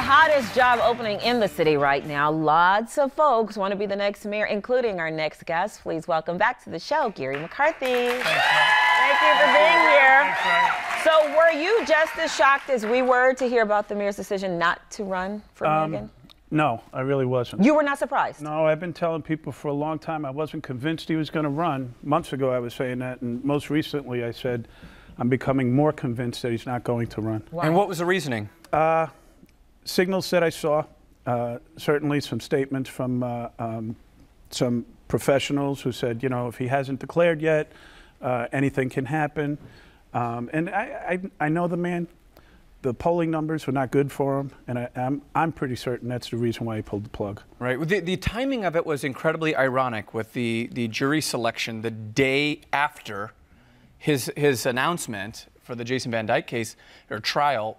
hottest job opening in the city right now. Lots of folks want to be the next mayor, including our next guest. Please welcome back to the show, Garry McCarthy. Thank you for being here. So were you just as shocked as we were to hear about the mayor's decision not to run for mayor again? No, I really wasn't. You were not surprised? No, I've been telling people for a long time I wasn't convinced he was going to run. Months ago I was saying that, and most recently I said I'm becoming more convinced that he's not going to run. Wow. And what was the reasoning? Signals that I saw, certainly some statements from some professionals who said, you know, if he hasn't declared yet, anything can happen. And I know the man. The polling numbers were not good for him, and I'm pretty certain that's the reason why he pulled the plug. Right. The timing of it was incredibly ironic with the jury selection the day after his announcement for the Jason Van Dyke case or trial.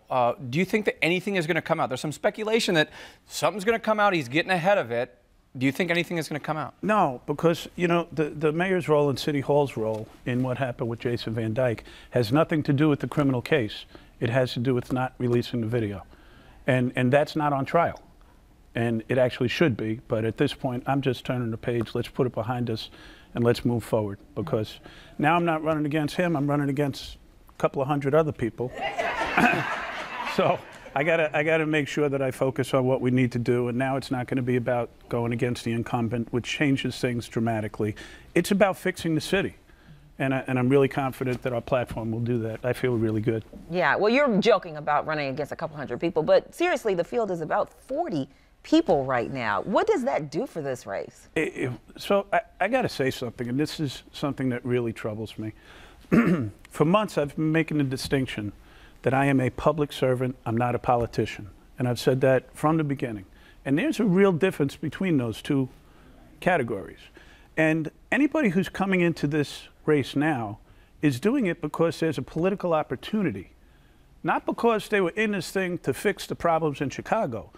Do you think that anything is going to come out? There's some speculation that something's going to come out. He's getting ahead of it. Do you think anything is going to come out? No, because, you know, the mayor's role and City Hall's role in what happened with Jason Van Dyke has nothing to do with the criminal case. It has to do with not releasing the video. And that's not on trial. And it actually should be. But at this point, I'm just turning the page. Let's put it behind us and let's move forward. Because now I'm not running against him. I'm running against a couple of hundred other people. So I gotta make sure that I focus on what we need to do. And now it's not going to be about going against the incumbent, which changes things dramatically. It's about fixing the city. And I'm really confident that our platform will do that. I feel really good. Yeah, well, you're joking about running against a couple hundred people, but seriously, the field is about 40 people right now. What does that do for this race? So I got to say something, and this is something that really troubles me. For months, I've been making the distinction that I am a public servant, I'm not a politician. And I've said that from the beginning. And there's a real difference between those two categories. And anybody who's coming into this race now is doing it because there's a political opportunity, not because they were in this thing to fix the problems in Chicago.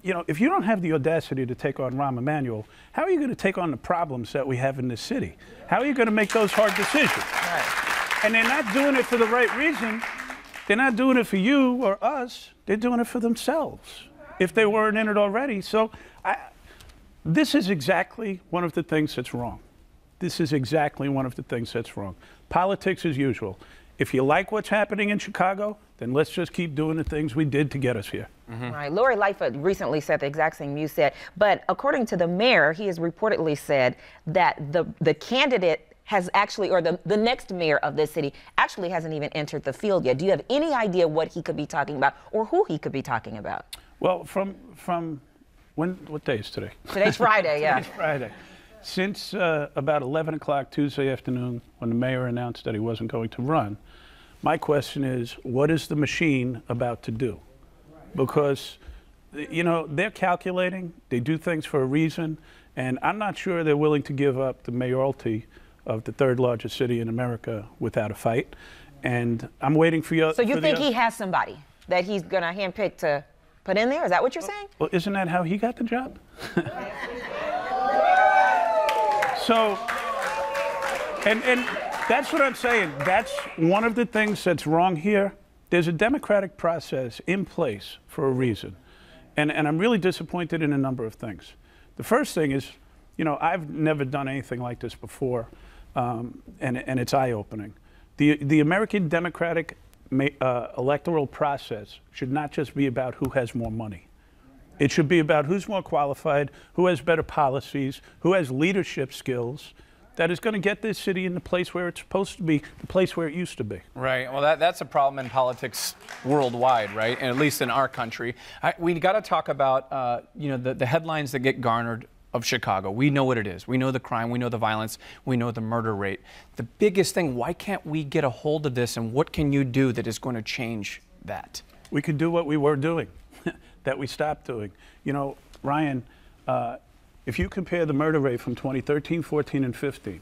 You know, if you don't have the audacity to take on Rahm Emmanuel, how are you going to take on the problems that we have in this city? How are you going to make those hard decisions? Right. And they're not doing it for the right reason. They're not doing it for you or us. They're doing it for themselves, if they weren't in it already. So this is exactly one of the things that's wrong. This is exactly one of the things that's wrong. Politics as usual. If you like what's happening in Chicago, then let's just keep doing the things we did to get us here. Right. Lori Lightfoot recently said the exact same you said. But according to the mayor, he has reportedly said that the candidate has actually, or the next mayor of this city actually hasn't even entered the field yet. Do you have any idea what he could be talking about or who he could be talking about? Well, from what day is today? Today's Friday, yeah. Today's Friday. Since about 11 o'clock Tuesday afternoon, when the mayor announced that he wasn't going to run, my question is, what is the machine about to do? Because, you know, they're calculating, they do things for a reason, and I'm not sure they're willing to give up the mayoralty of the third largest city in America without a fight. And I'm waiting for you. So you think he has somebody that he's going to handpick to put in there? Is that what you're saying? Well, isn't that how he got the job? So, and that's what I'm saying. That's one of the things that's wrong here. There's a democratic process in place for a reason. And I'm really disappointed in a number of things. The first thing is, you know, I've never done anything like this before, and it's eye-opening. The American democratic electoral process should not just be about who has more money. It should be about who's more qualified, who has better policies, who has leadership skills that is going to get this city in the place where it's supposed to be, the place where it used to be. Right. Well, that's a problem in politics worldwide, right? And at least in our country. We got to talk about, you know, the headlines that get garnered of Chicago. We know what it is. We know the crime. We know the violence. We know the murder rate. The biggest thing, why can't we get a hold of this, and what can you do that is going to change that? We could do what we were doing. That we stopped doing. You know, Ryan, if you compare the murder rate from 2013, 14, and 15,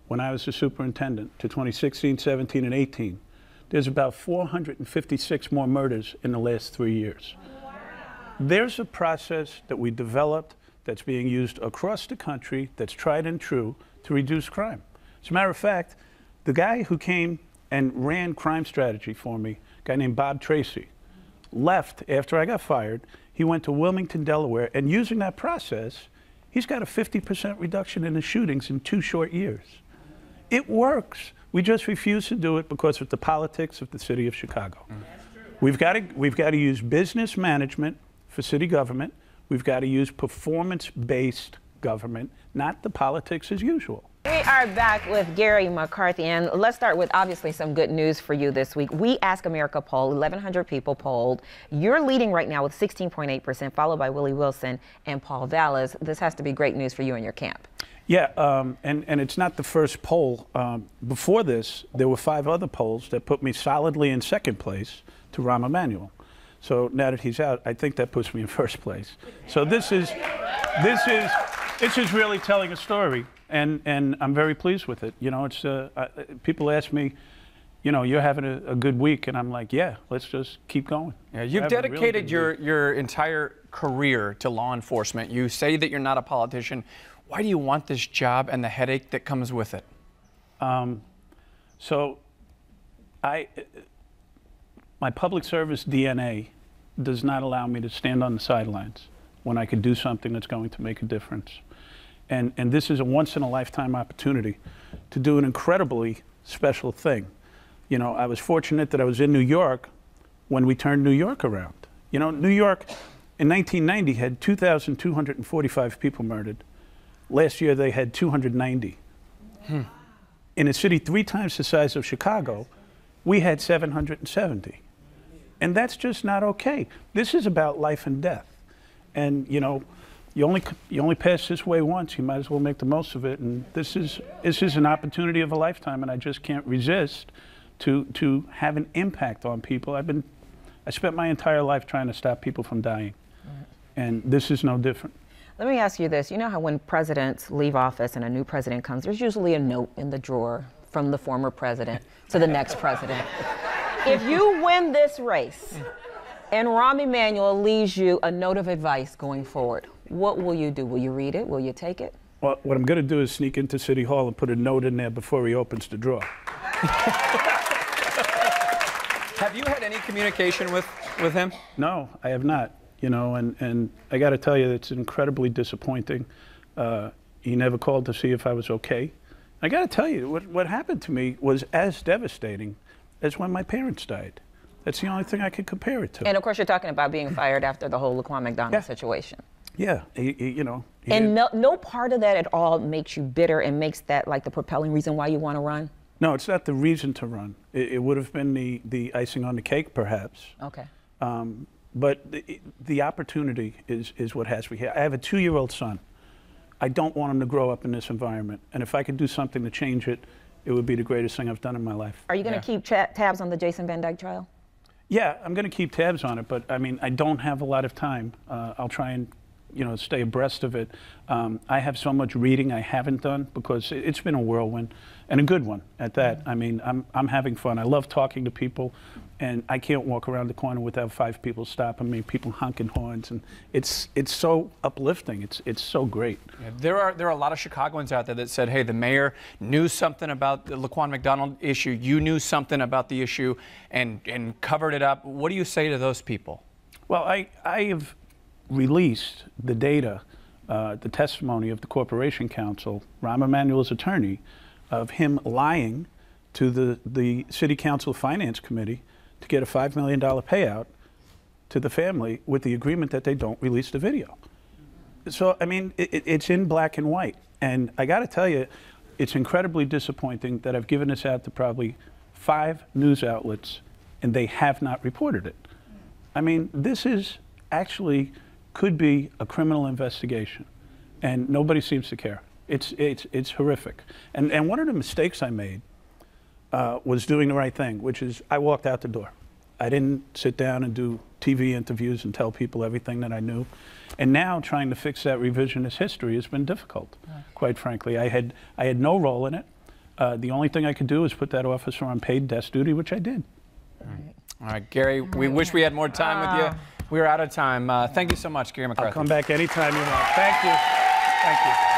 when I was the superintendent, to 2016, 17, and 18, there's about 456 more murders in the last 3 years. Wow. There's a process that we developed that's being used across the country that's tried and true to reduce crime. As a matter of fact, the guy who came and ran crime strategy for me, a guy named Bob Tracy, left after I got fired. He went to Wilmington, Delaware, and using that process, he's got a 50% reduction in his shootings in 2 short years. It works. We just refuse to do it because of the politics of the city of Chicago. We've got to use business management for city government. We've got to use performance-based government, not the politics as usual. We are back with Garry McCarthy, and let's start with obviously some good news for you this week. We Ask America poll, 1,100 people polled. You're leading right now with 16.8%, followed by Willie Wilson and Paul Vallas. This has to be great news for you and your camp. Yeah, and it's not the first poll. Before this, there were 5 other polls that put me solidly in second place to Rahm Emmanuel. So now that he's out, I think that puts me in first place. So this is really telling a story, and I'm very pleased with it. You know, it's people ask me, you know, you're having a good week, and I'm like, yeah, let's just keep going. Yeah, you've dedicated your entire career to law enforcement. You say that you're not a politician. Why do you want this job and the headache that comes with it? My public service DNA does not allow me to stand on the sidelines when I could do something that's going to make a difference. And this is a once-in-a-lifetime opportunity to do an incredibly special thing. You know, I was fortunate that I was in New York when we turned New York around. You know, New York in 1990 had 2,245 people murdered. Last year they had 290. In a city 3 times the size of Chicago, we had 770. And that's just not okay. This is about life and death. And, you know, you only pass this way once. You might as well make the most of it. And this is an opportunity of a lifetime, and I just can't resist to have an impact on people. I spent my entire life trying to stop people from dying. And this is no different. Let me ask you this. You know how when presidents leave office and a new president comes, there's usually a note in the drawer from the former president to the next president. If you win this race and Rahm Emmanuel leaves you a note of advice going forward, what will you do? Will you read it? Will you take it? Well, what I'm going to do is sneak into City Hall and put a note in there before he opens the drawer. Have you had any communication with him? No, I have not. You know, and I got to tell you, it's incredibly disappointing. He never called to see if I was okay. I got to tell you, what happened to me was as devastating as when my parents died. That's the only thing I could compare it to. And of course, you're talking about being fired after the whole Laquan McDonald situation. Yeah, you know. And no part of that at all makes you bitter and makes that like the propelling reason why you want to run? No, it's not the reason to run. It would have been the icing on the cake, perhaps. Okay. But the opportunity is what has me here. I have a 2-year-old son. I don't want him to grow up in this environment. And if I could do something to change it, it would be the greatest thing I've done in my life. Are you going to keep tabs on the Jason Van Dyke trial? Yeah, I'm going to keep tabs on it, but I mean, I don't have a lot of time. I'll try and, you know, stay abreast of it. I have so much reading I haven't done because it's been a whirlwind, and a good one at that. I mean, I'm having fun. I love talking to people, and I can't walk around the corner without 5 people stopping me, people honking horns, and it's so uplifting. It's so great. Yeah, there are a lot of Chicagoans out there that said, hey, the mayor knew something about the Laquan McDonald issue. You knew something about the issue and covered it up. What do you say to those people? Well, I have released the data, the testimony of the Corporation Counsel, Rahm Emmanuel's attorney, of him lying to the City Council Finance Committee to get a $5 million payout to the family with the agreement that they don't release the video. So, I mean, it's in black and white. And I got to tell you, it's incredibly disappointing that I've given this out to probably 5 news outlets and they have not reported it. I mean, this is actually could be a criminal investigation, and nobody seems to care. It's horrific. And one of the mistakes I made was doing the right thing, which is I walked out the door. I didn't sit down and do TV interviews and tell people everything that I knew. And now trying to fix that revisionist history has been difficult, quite frankly. I had no role in it. The only thing I could do is put that officer on paid desk duty, which I did. All right, Garry, we wish we had more time with you. We're out of time. Thank you so much, Garry McCarthy. I'll come back anytime you want. Thank you. Thank you.